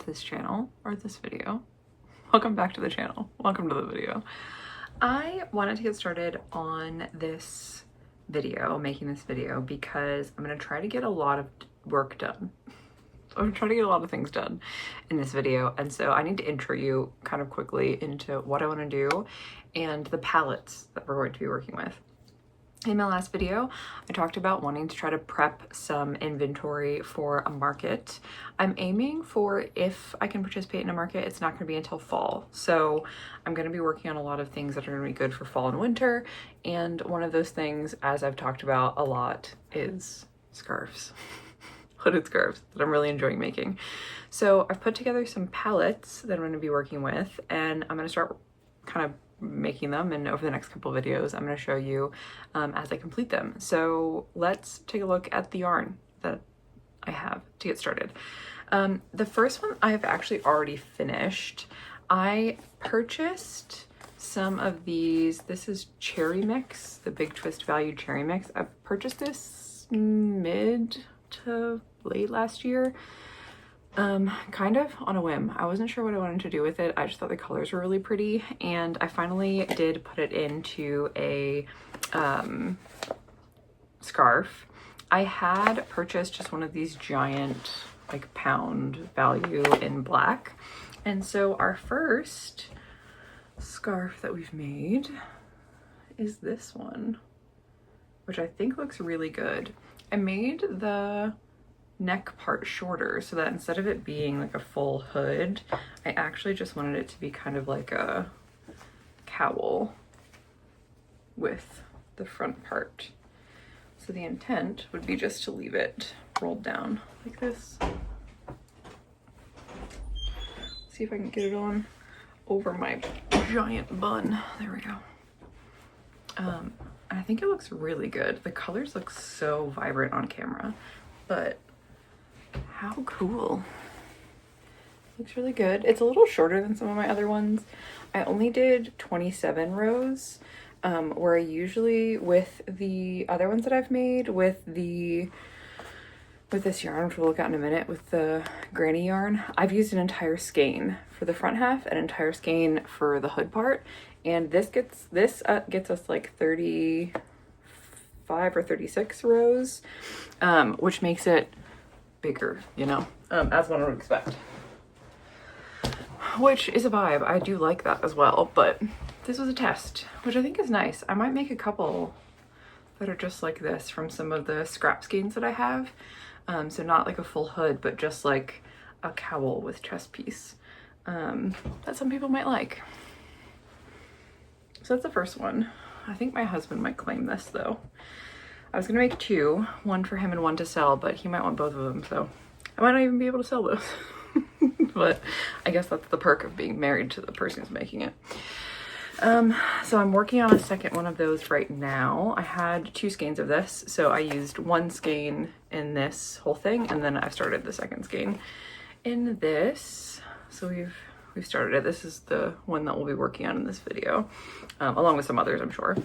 to this channel, or this video. Welcome back to the channel. Welcome to the video. I wanted to get started on this video, making this video, because I'm going to try to get a lot of work done. I'm trying to get a lot of things done in this video, and so I need to intro you kind of quickly into what I want to do and the palettes that we're going to be working with. In my last video, I talked about wanting to try to prep some inventory for a market. I'm aiming for, if I can participate in a market, it's not going to be until fall. So I'm going to be working on a lot of things that are going to be good for fall and winter. And one of those things, as I've talked about a lot, is scarves. Hooded scarves that I'm really enjoying making. So I've put together some palettes that I'm going to be working with, and I'm going to start kind of making them, and over the next couple of videos I'm going to show you as I complete them. So let's take a look at the yarn that I have to get started. The first one I've actually already finished. I purchased some of these. This is Cherry Mix, the Big Twist Value Cherry Mix. I purchased this mid to late last year, kind of on a whim. I wasn't sure what I wanted to do with it. I just thought the colors were really pretty, and I finally did put it into a scarf. I had purchased just one of these giant, like, pound value in black, and so our first scarf that we've made is this one, which I think looks really good. I made the neck part shorter so that instead of it being like a full hood, I actually just wanted it to be kind of like a cowl with the front part. So the intent would be just to leave it rolled down like this. See if I can get it on over my giant bun. There we go. I think it looks really good. The colors look so vibrant on camera, but how cool. Looks really good. It's a little shorter than some of my other ones. I only did 27 rows, where I usually, with the other ones that I've made, with this yarn, which we'll look at in a minute, with the granny yarn, I've used an entire skein for the front half, an entire skein for the hood part, and this gets us like 35 or 36 rows, which makes it bigger, you know, as one would expect, which is a vibe. I do like that as well, but this was a test, which I think is nice. I might make a couple that are just like this from some of the scrap skeins that I have, so not like a full hood, but just like a cowl with chest piece, that some people might like. So that's the first one. I think my husband might claim this though. I was gonna make two, one for him and one to sell, but he might want both of them, so I might not even be able to sell those. But I guess that's the perk of being married to the person who's making it. So I'm working on a second one of those right now. I had two skeins of this, so I used one skein in this whole thing, and then I started the second skein in this. So we've started it. This is the one that we'll be working on in this video, along with some others, I'm sure.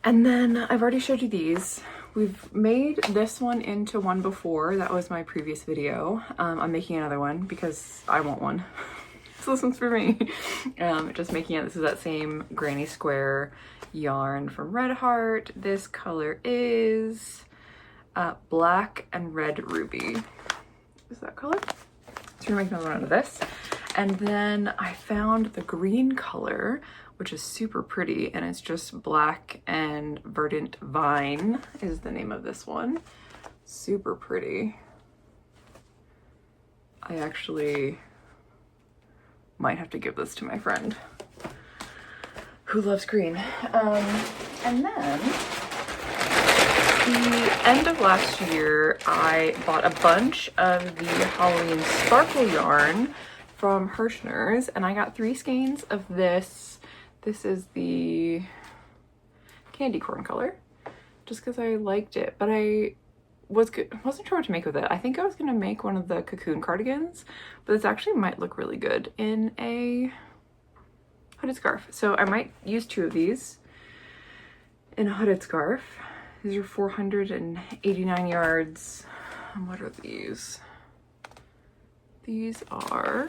And then I've already showed you these. We've made this one into one before. That was my previous video. I'm making another one because I want one. So this one's for me. Just making it. This is that same granny square yarn from Red Heart. This color is black and red ruby. Is that color? So we're making another one out of this. And then I found the green color, which is super pretty, and it's just black and verdant vine is the name of this one. Super pretty. I actually might have to give this to my friend who loves green. And then the end of last year, I bought a bunch of the Halloween sparkle yarn from Hirschner's, and I got 3 skeins of this. This is the candy corn color, just because I liked it, but I wasn't sure what to make with it. I think I was gonna make one of the cocoon cardigans, but this actually might look really good in a hooded scarf. So I might use 2 of these in a hooded scarf. These are 489 yards. And what are these? These are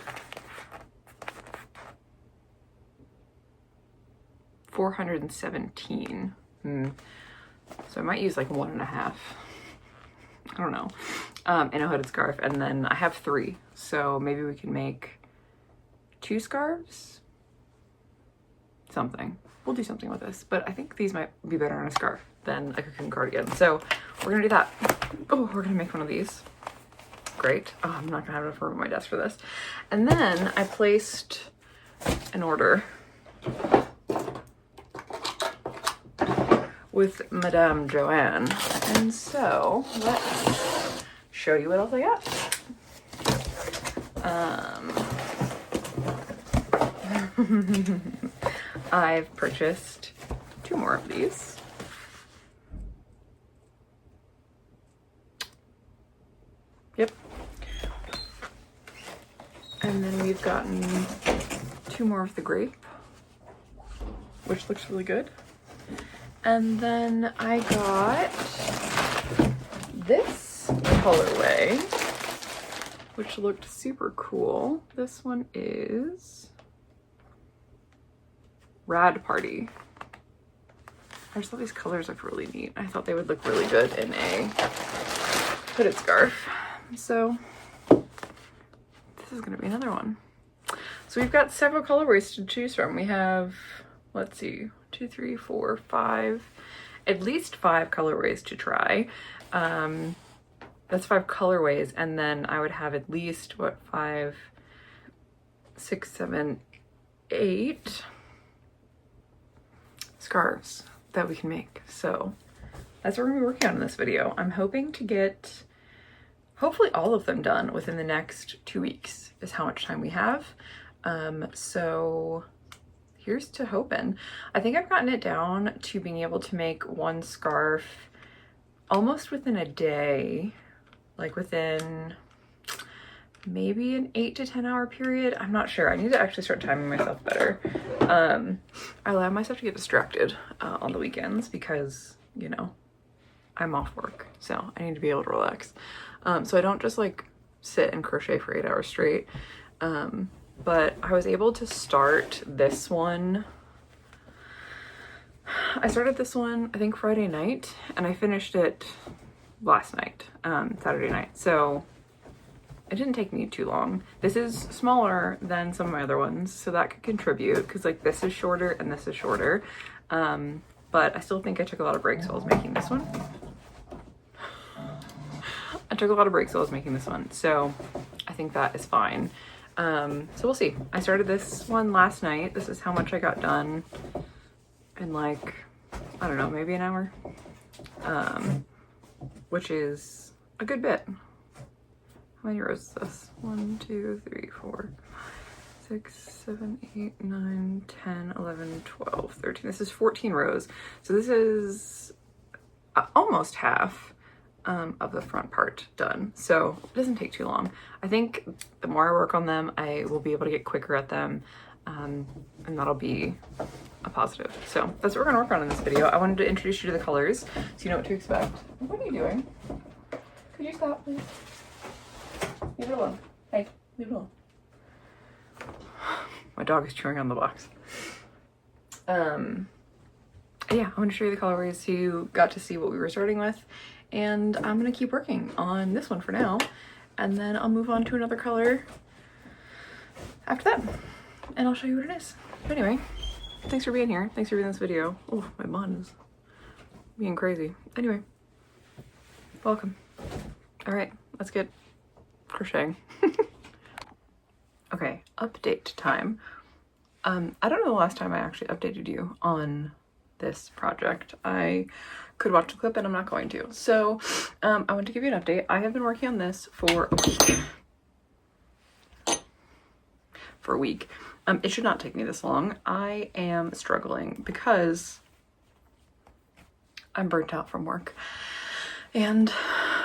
417. So I might use like 1.5. I don't know. In a hooded scarf, and then I have 3, so maybe we can make 2 scarves. Something. We'll do something with this, but I think these might be better on a scarf than a cocoon cardigan. So we're gonna do that. Oh, we're gonna make one of these. Great. Oh, I'm not gonna have enough room on my desk for this. And then I placed an order with Madame Joann. And so let's show you what else I got. I've purchased 2 more of these. Yep. And then we've gotten 2 more of the grape, which looks really good. And then I got this colorway, which looked super cool. This one is Rad Party. I just thought these colors look really neat. I thought they would look really good in a hooded scarf. So this is gonna be another one. So we've got several colorways to choose from. We have, let's see, 2, 3, 4, 5, at least 5 colorways to try. That's 5 colorways, and then I would have at least, what, 5, 6, 7, 8 scarves that we can make. So that's what we're gonna be working on in this video. I'm hoping to get hopefully all of them done within the next 2 weeks is how much time we have. So here's to hoping. I think I've gotten it down to being able to make 1 scarf almost within a day, like within maybe an 8 to 10 hour period. I'm not sure. I need to actually start timing myself better. I allow myself to get distracted on the weekends because, you know, I'm off work, so I need to be able to relax. So I don't just like sit and crochet for 8 hours straight. But I was able to start this one. I started this one, I think Friday night, and I finished it last night, Saturday night. So it didn't take me too long. This is smaller than some of my other ones, so that could contribute because like this is shorter and this is shorter. But I still think I took a lot of breaks while I was making this one. I took a lot of breaks while I was making this one, so I think that is fine. So we'll see. I started this one last night. This is how much I got done in like, I don't know, maybe an hour, which is a good bit. How many rows is this? 1, 2, 3, 4, 6, 7, 8, 9, 10, 11, 12, 13. This is 14 rows. So this is almost half of the front part done. So it doesn't take too long. I think the more I work on them, I will be able to get quicker at them. And that'll be a positive. So that's what we're gonna work on in this video. I wanted to introduce you to the colors so you know what to expect. What are you doing? Could you stop, please? Leave it alone. Hey, leave it alone. My dog is chewing on the box. Yeah, I want to show you the colorways so you got to see what we were starting with. And I'm gonna keep working on this one for now. And then I'll move on to another color after that. And I'll show you what it is. But anyway, thanks for being here. Thanks for viewing this video. Oh, my bun is being crazy. Anyway, welcome. All right, let's get crocheting. Okay, update time. I don't know the last time I actually updated you on this project. I could watch the clip and I'm not going to. So I want to give you an update. I have been working on this for a week. It should not take me this long. I am struggling because I'm burnt out from work. And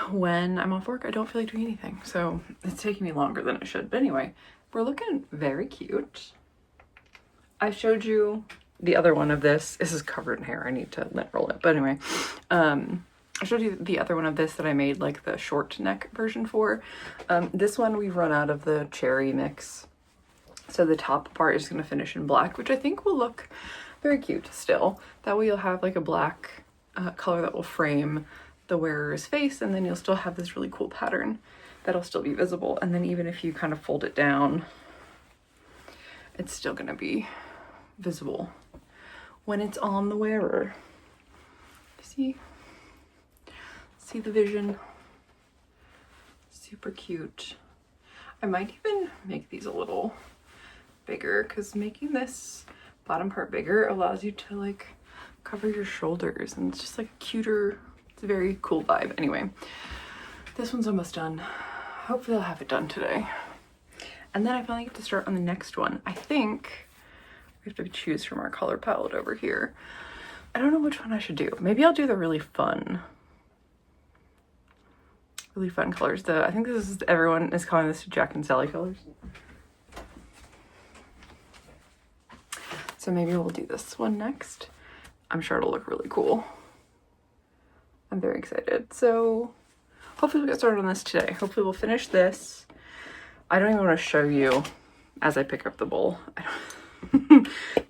when I'm off work, I don't feel like doing anything. So it's taking me longer than it should. But anyway, we're looking very cute. I showed you the other one of this. This is covered in hair. I need to let roll it. But anyway, I showed you the other one of this that I made like the short neck version for. This one we've run out of the cherry mix. So the top part is going to finish in black, which I think will look very cute still. That way you'll have like a black color that will frame the wearer's face, and then you'll still have this really cool pattern that'll still be visible. And then even if you kind of fold it down, it's still going to be visible when it's on the wearer. See the vision? Super cute. I might even make these a little bigger, because making this bottom part bigger allows you to like cover your shoulders, and it's just like cuter. It's a very cool vibe. Anyway, this one's almost done. Hopefully I'll have it done today. And then I finally get to start on the next one. I think we have to choose from our color palette over here. I don't know which one I should do. Maybe I'll do the really fun colors. I think this is, everyone is calling this Jack and Sally colors. So maybe we'll do this one next. I'm sure it'll look really cool. I'm very excited. So hopefully we'll get started on this today. Hopefully we'll finish this. I don't even want to show you as I pick up the bowl.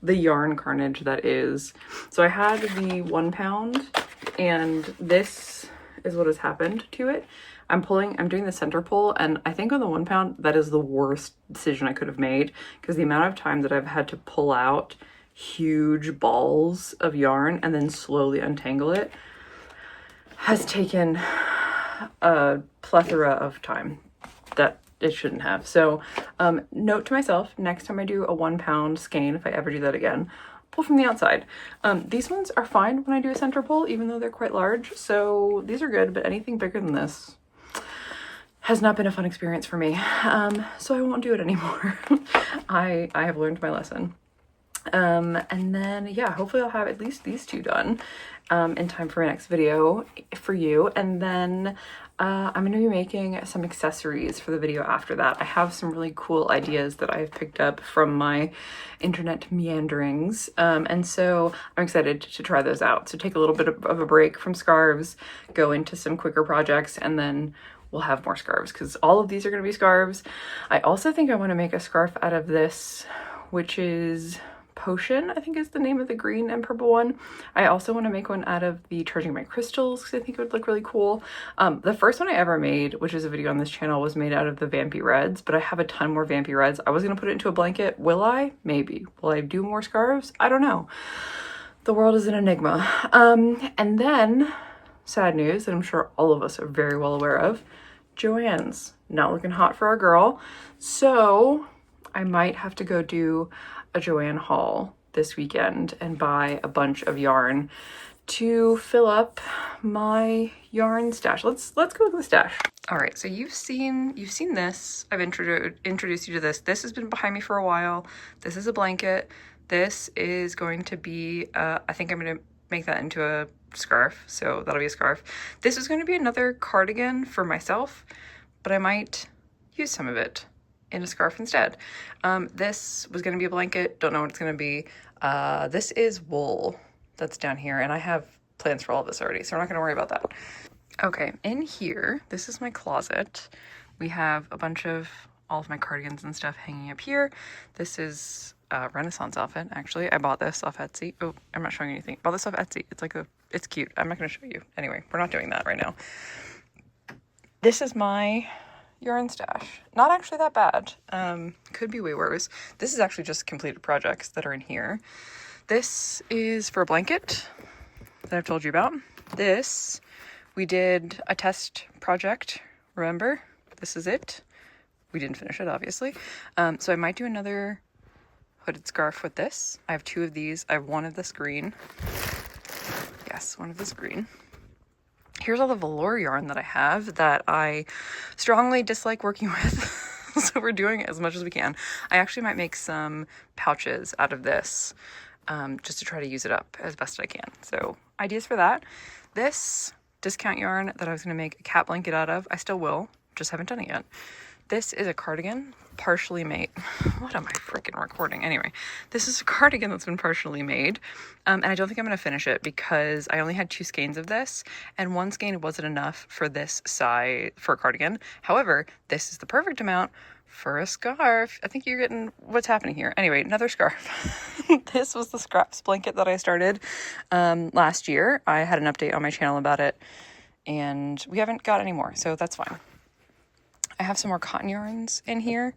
The yarn carnage that is. So I had the 1 pound, and this is what has happened to it. I'm doing the center pull, and I think on the 1 pound, that is the worst decision I could have made, because the amount of time that I've had to pull out huge balls of yarn and then slowly untangle it has taken a plethora of time that it shouldn't have. So note to myself, next time I do a 1 pound skein, if I ever do that again, pull from the outside. These ones are fine when I do a center pull, even though they're quite large. So these are good, but anything bigger than this has not been a fun experience for me. So I won't do it anymore. I have learned my lesson. And then, yeah, hopefully I'll have at least these two done in time for my next video for you. And then I'm going to be making some accessories for the video after that. I have some really cool ideas that I've picked up from my internet meanderings. And so I'm excited to try those out. So take a little bit of a break from scarves, go into some quicker projects, and then we'll have more scarves, because all of these are going to be scarves. I also think I want to make a scarf out of this, which is Potion, I think is the name of the green and purple one. I also want to make one out of the Charging My Crystals, because I think it would look really cool. The first one I ever made, which is a video on this channel, was made out of the Vampy Reds, but I have a ton more Vampy Reds. I was going to put it into a blanket. Will I? Maybe. Will I do more scarves? I don't know. The world is an enigma. And then, sad news that I'm sure all of us are very well aware of, Joann's not looking hot for our girl. So I might have to go do a Joann haul this weekend and buy a bunch of yarn to fill up my yarn stash. Let's go with the stash. All right, so you've seen this. I've introduced you to this. This has been behind me for a while. This is a blanket. This is going to be, I think I'm going to make that into a scarf. So that'll be a scarf. This is going to be another cardigan for myself, but I might use some of it in a scarf instead. This was going to be a blanket. Don't know what it's going to be. This is wool that's down here, and I have plans for all of this already, so we're not going to worry about that. Okay, in here, this is my closet. We have a bunch of all of my cardigans and stuff hanging up here. This is a Renaissance outfit, actually. I bought this off Etsy. Oh, I'm not showing anything. Bought this off Etsy. It's cute. I'm not going to show you. Anyway, we're not doing that right now. This is my yarn stash. Not actually that bad. Could be way worse. This is actually just completed projects that are in here. This is for a blanket that I've told you about. This, we did a test project, remember? This is it. We didn't finish it, obviously. So I might do another hooded scarf with this. I have two of these. I have one of this green. Yes, one of this green. Here's all the velour yarn that I have that I strongly dislike working with. So we're doing it as much as we can. I actually might make some pouches out of this just to try to use it up as best I can. So ideas for that. This discount yarn that I was going to make a cat blanket out of, I still will, just haven't done it yet. This is a cardigan partially made. What am I freaking recording? Anyway, this is a cardigan that's been partially made. And I don't think I'm going to finish it because I only had 2 skeins of this, and 1 skein wasn't enough for this size for a cardigan. However, this is the perfect amount for a scarf. I think you're getting what's happening here. Anyway, another scarf. This was the scraps blanket that I started last year. I had an update on my channel about it, and we haven't got any more, so that's fine. I have some more cotton yarns in here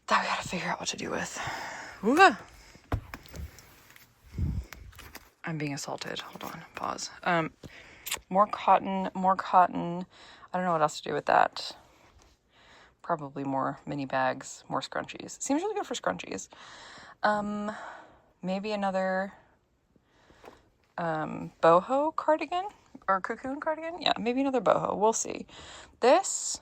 that we gotta figure out what to do with. Ooh. I'm being assaulted. Hold on, pause. More cotton. I don't know what else to do with that. Probably more mini bags, more scrunchies. Seems really good for scrunchies. Maybe another boho cardigan or cocoon cardigan. Yeah, maybe another boho. We'll see. This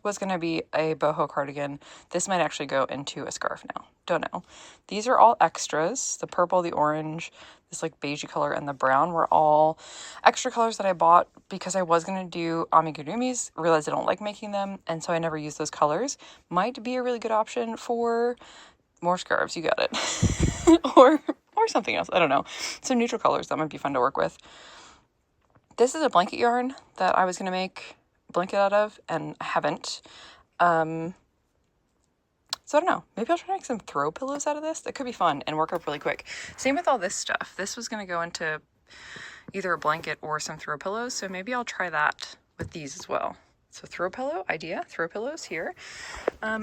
was going to be a boho cardigan. This might actually go into a scarf now. Don't know. These are all extras. The purple, the orange, this like beigey color, and the brown were all extra colors that I bought because I was going to do amigurumis. Realized I don't like making them, and so I never used those colors. Might be a really good option for more scarves. You got it. or something else. I don't know. Some neutral colors that might be fun to work with. This is a blanket yarn that I was going to make blanket out of, and I haven't. So I don't know, maybe I'll try to make some throw pillows out of this. That could be fun and work up really quick. Same with all this stuff. This was going to go into either a blanket or some throw pillows, so maybe I'll try that with these as well. So throw pillow idea, throw pillows here.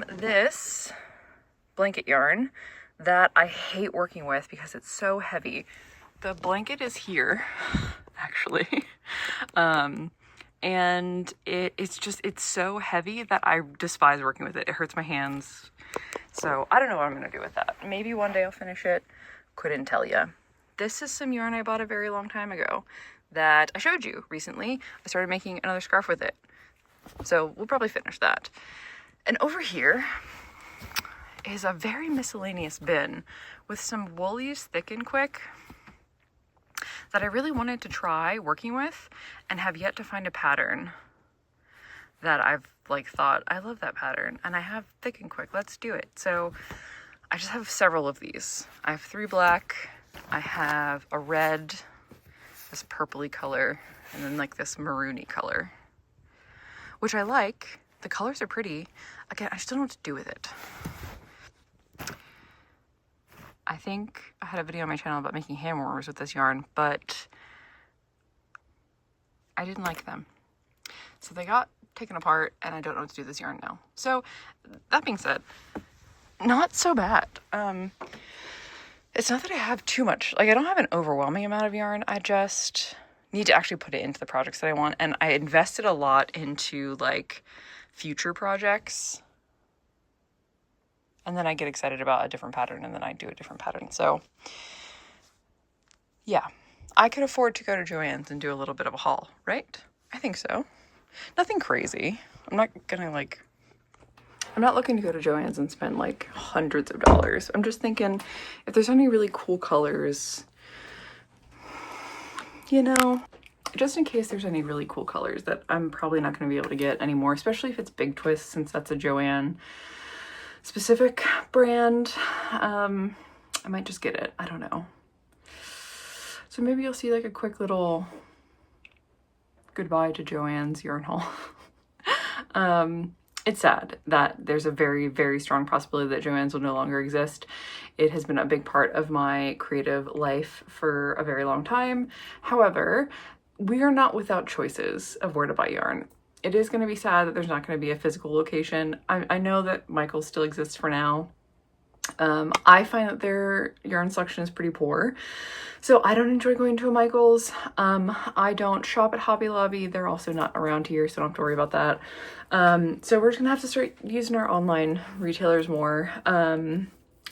This blanket yarn that I hate working with because it's so heavy. The blanket is here, actually. And it's so heavy that I despise working with it. It hurts my hands. So I don't know what I'm going to do with that. Maybe one day I'll finish it. Couldn't tell ya. This is some yarn I bought a very long time ago that I showed you recently. I started making another scarf with it. So we'll probably finish that. And over here is a very miscellaneous bin with some woolies thick and quick that I really wanted to try working with and have yet to find a pattern that I've like thought, I love that pattern and I have thick and quick, let's do it. So I just have several of these. I have 3 black, I have a red, this purpley color, and then like this maroony color, which I like. The colors are pretty. Again, I just don't know what to do with it. I think I had a video on my channel about making hand warmers with this yarn, but I didn't like them. So they got taken apart and I don't know what to do with this yarn now. So that being said, not so bad. It's not that I have too much, like I don't have an overwhelming amount of yarn. I just need to actually put it into the projects that I want. And I invested a lot into like future projects. And then I get excited about a different pattern and then I do a different pattern. So yeah, I could afford to go to Joann's and do a little bit of a haul, right? I think so. Nothing crazy. I'm not looking to go to Joann's and spend like hundreds of dollars. I'm just thinking if there's any really cool colors, you know, just in case there's any really cool colors that I'm probably not going to be able to get anymore, especially if it's Big Twist, since that's a Joann specific brand. I might just get it. I don't know. So maybe you'll see like a quick little goodbye to Joann's yarn haul. It's sad that there's a very, very strong possibility that Joann's will no longer exist. It has been a big part of my creative life for a very long time. However, we are not without choices of where to buy yarn. It is going to be sad that there's not going to be a physical location. I know that Michael's still exists for now. I find that their yarn selection is pretty poor, so I don't enjoy going to a Michael's. I don't shop at Hobby Lobby. They're also not around here, so I don't have to worry about that. So we're just gonna have to start using our online retailers more.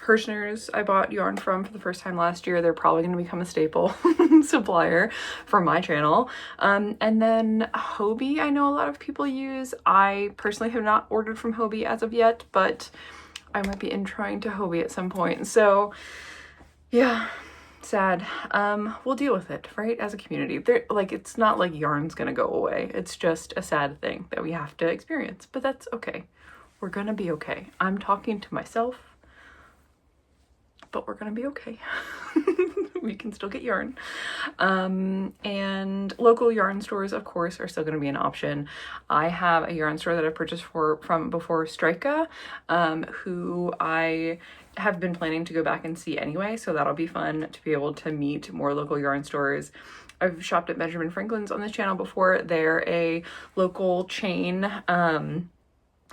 Hirschner's I bought yarn from for the first time last year. They're probably going to become a staple supplier for my channel. And then Hobie, I know a lot of people use. I personally have not ordered from Hobie as of yet, but I might be introing to Hobie at some point. So yeah, sad. We'll deal with it, right? As a community. Like, it's not like yarn's gonna go away. It's just a sad thing that we have to experience, but that's okay. We're gonna be okay. I'm talking to myself, but we're gonna be okay. We can still get yarn. And local yarn stores, of course, are still gonna be an option. I have a yarn store that I purchased from before, Strika, who I have been planning to go back and see anyway, so that'll be fun to be able to meet more local yarn stores. I've shopped at Benjamin Franklin's on this channel before. They're a local chain,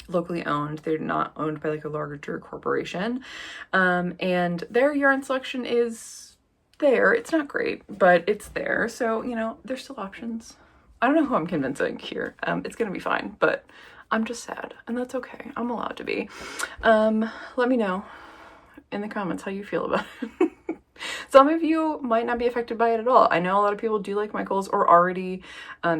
locally owned. They're not owned by like a larger corporation. And their yarn selection is there. It's not great, but it's there. So, you know, there's still options. I don't know who I'm convincing here. It's gonna be fine, but I'm just sad, and that's okay. I'm allowed to be. Let me know in the comments how you feel about it. Some of you might not be affected by it at all. I know a lot of people do like Michael's or already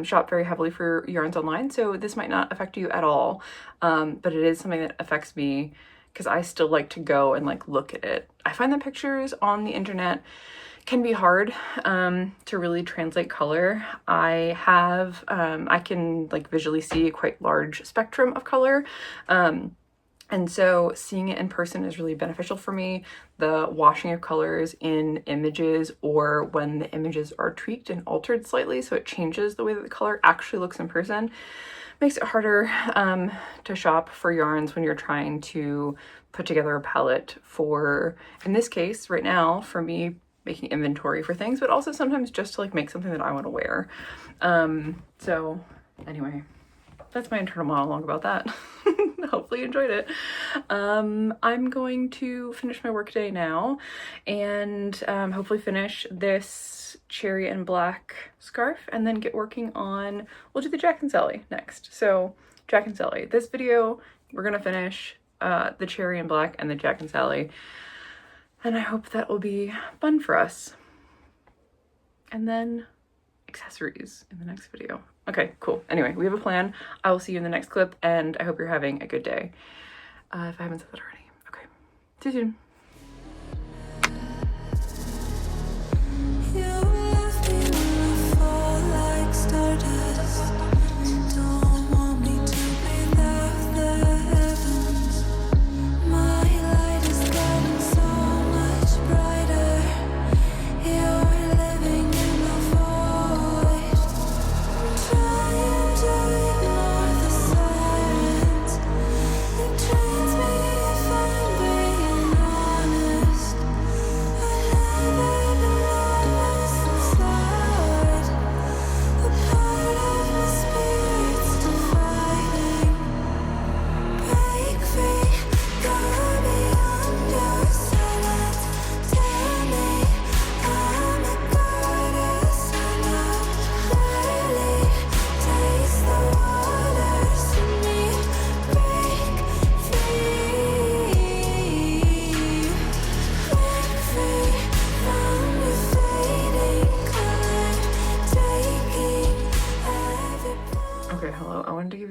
shop very heavily for yarns online, so this might not affect you at all, but it is something that affects me because I still like to go and like look at it. I find that pictures on the internet can be hard to really translate color. I can like visually see a quite large spectrum of color. And so seeing it in person is really beneficial for me. The washing of colors in images, or when the images are tweaked and altered slightly so it changes the way that the color actually looks in person, makes it harder to shop for yarns when you're trying to put together a palette for, in this case right now, for me making inventory for things, but also sometimes just to like make something that I want to wear. So anyway, that's my internal monologue about that. Hopefully you enjoyed it. I'm going to finish my work day now and hopefully finish this cherry and black scarf and then get working on, we'll do the Jack and Sally next. So Jack and Sally, this video, we're gonna finish the cherry and black and the Jack and Sally. And I hope that will be fun for us. And then accessories in the next video. Okay, cool. Anyway, we have a plan. I will see you in the next clip, and I hope you're having a good day. If I haven't said that already. Okay, see you soon.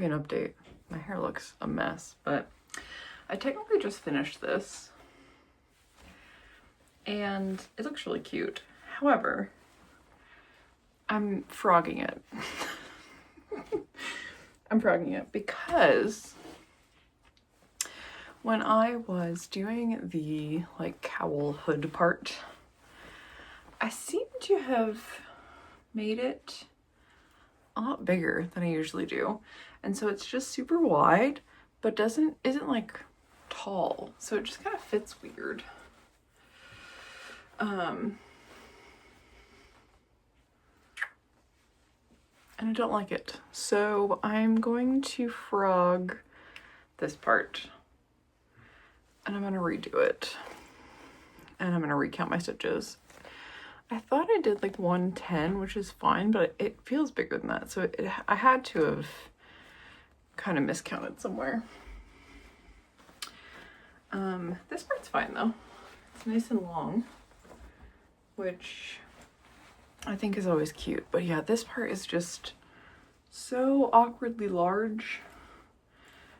Update. My hair looks a mess, but I technically just finished this and it looks really cute. However, I'm frogging it. I'm frogging it because when I was doing the like cowl hood part, I seem to have made it a lot bigger than I usually do. And so it's just super wide, but isn't like tall. So it just kind of fits weird. And I don't like it. So I'm going to frog this part and I'm gonna redo it. And I'm gonna recount my stitches. I thought I did like 110, which is fine, but it feels bigger than that. So I had to have kind of miscounted somewhere. This part's fine though. It's nice and long, which I think is always cute. But yeah, this part is just so awkwardly large,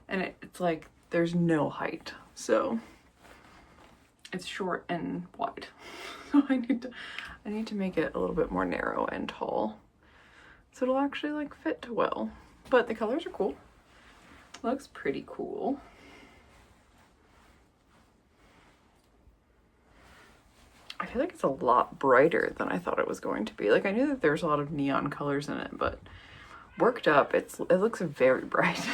and it's like there's no height. So it's short and wide. So I need to make it a little bit more narrow and tall, so it'll actually like fit well. But the colors are cool. Looks pretty cool. feel like it's a lot brighter than I thought it was going to be. Like I knew that there's a lot of neon colors in it, but worked up, it looks very bright.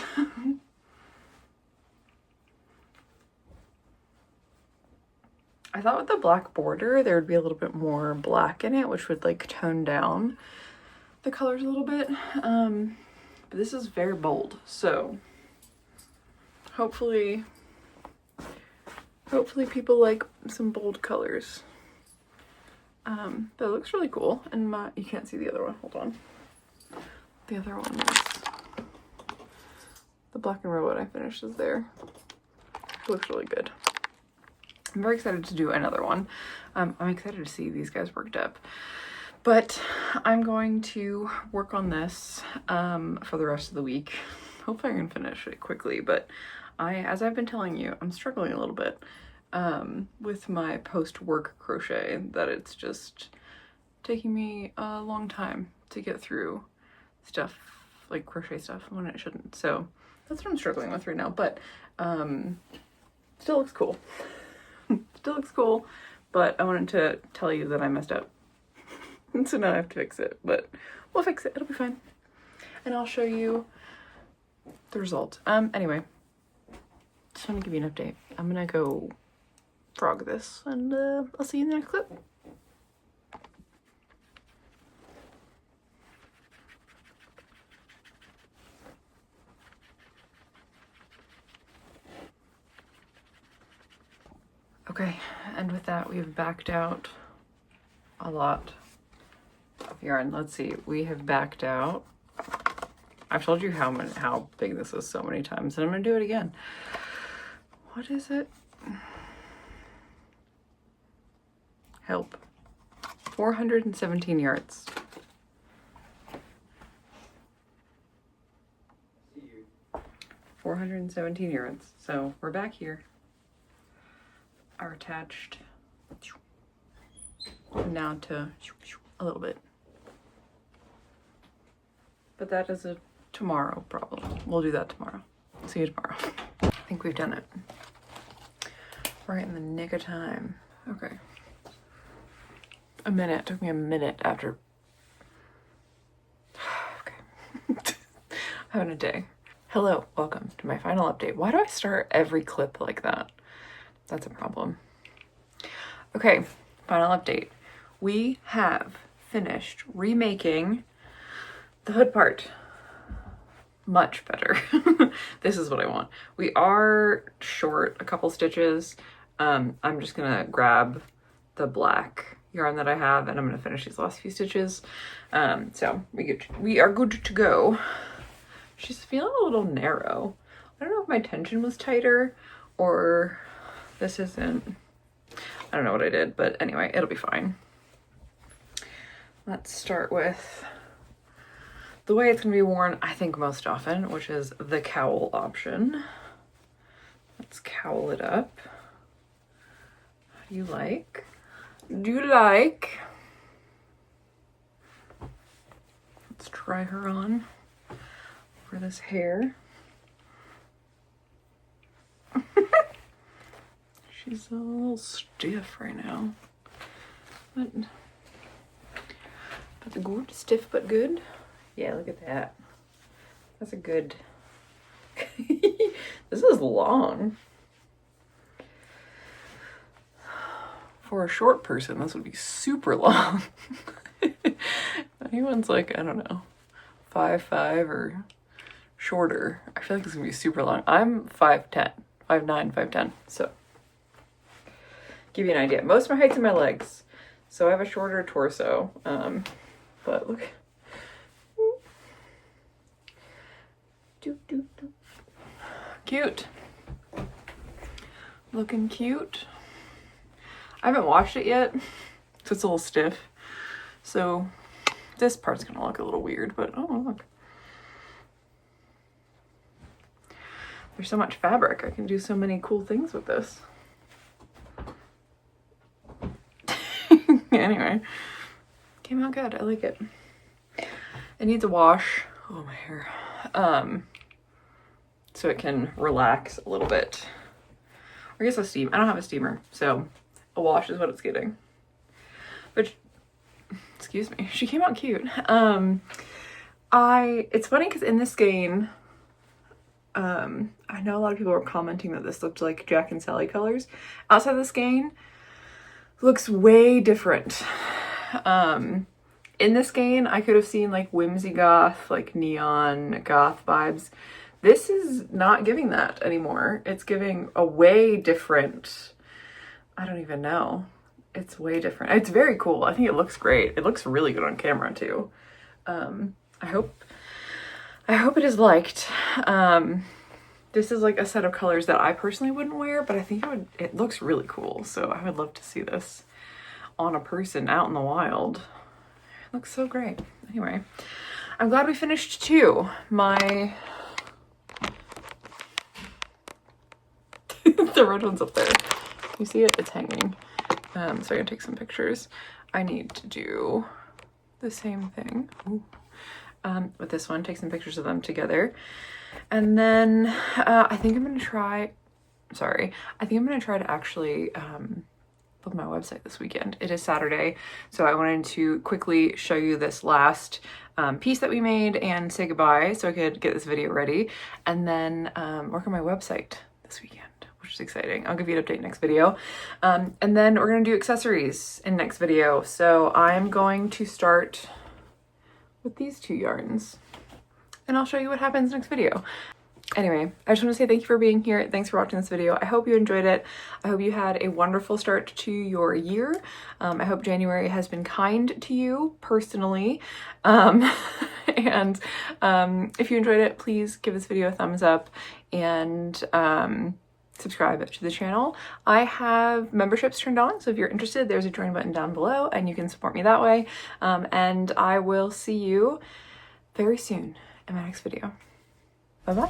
I thought with the black border there would be a little bit more black in it, which would like tone down the colors a little bit. But this is very bold, so hopefully people like some bold colors. But it looks really cool. And you can't see the other one, hold on. The other one is the black and robot I finished is there. It looks really good. I'm very excited to do another one. I'm excited to see these guys worked up. But I'm going to work on this for the rest of the week. Hopefully I can finish it quickly, but as I've been telling you, I'm struggling a little bit with my post-work crochet, that it's just taking me a long time to get through stuff, like crochet stuff, when it shouldn't. So that's what I'm struggling with right now, but still looks cool. Still looks cool, but I wanted to tell you that I messed up. So now I have to fix it, but we'll fix it. It'll be fine. And I'll show you the result. Anyway, just want to give you an update. I'm gonna go frog this, and I'll see you in the next clip. Okay, and with that, we've backed out a lot of yarn. Let's see, we have backed out. I've told you how big this is so many times, and I'm gonna do it again. What is it? Help. 417 yards. See you. 417 yards. So we're back here. Are attached now to a little bit, but that is a tomorrow problem. We'll do that tomorrow. See you tomorrow. I think we've done it right in the nick of time. Okay, a minute. Took me a minute after. Okay. Having a day. Hello, welcome to my final update. Why do I start every clip like that? That's a problem. Okay, final update. We have finished remaking the hood part. Much better. This is what I want. We are short a couple stitches. I'm just gonna grab the black yarn that I have, and I'm gonna finish these last few stitches. So we are good to go. She's feeling a little narrow. I don't know if my tension was tighter or this isn't, I don't know what I did, but anyway, it'll be fine. Let's start with the way it's gonna be worn, I think, most often, which is the cowl option. Let's cowl it up. How do you like? Do you like? Let's try her on for this hair. She's a little stiff right now, but good. Stiff but good. Yeah, look at that. That's a good. This is long. For a short person, this would be super long. Anyone's like, I don't know, 5'5" or shorter, I feel like it's gonna be super long. I'm 5'10", 5'9", 5'10", so give you an idea. Most of my height's in my legs, so I have a shorter torso, but look. Cute. Looking cute. I haven't washed it yet, so it's a little stiff. So this part's gonna look a little weird, but oh, look. There's so much fabric. I can do so many cool things with this. Anyway, came out good. I like it. It needs a wash. Oh, my hair. So it can relax a little bit. Or I guess a steam. I don't have a steamer, so a wash is what it's getting. But excuse me, she came out cute. It's funny because in this skein, I know a lot of people were commenting that this looked like Jack and Sally colors. Outside the skein, looks way different. In this skein, I could have seen like whimsy goth, like neon goth vibes. This is not giving that anymore. It's giving a way different, I don't even know. It's way different. It's very cool. I think it looks great. It looks really good on camera too. I hope it is liked. This is like a set of colors that I personally wouldn't wear, but I think it looks really cool. So I would love to see this on a person out in the wild. It looks so great. Anyway, I'm glad we finished two. The red one's up there. You see it? It's hanging. So I'm gonna take some pictures. I need to do the same thing. With this one, take some pictures of them together. And then I think I'm gonna try to actually build my website this weekend. It is Saturday, so I wanted to quickly show you this last piece that we made and say goodbye so I could get this video ready, and then work on my website this weekend, which is exciting. I'll give you an update next video. And then we're gonna do accessories in next video. So I'm going to start with these two yarns and I'll show you what happens next video. Anyway, I just want to say thank you for being here. Thanks for watching this video. I hope you enjoyed it. I hope you had a wonderful start to your year. I hope January has been kind to you personally. And if you enjoyed it, please give this video a thumbs up and subscribe to the channel. I have memberships turned on, so if you're interested, there's a join button down below and you can support me that way. And I will see you very soon in my next video. Bye-bye.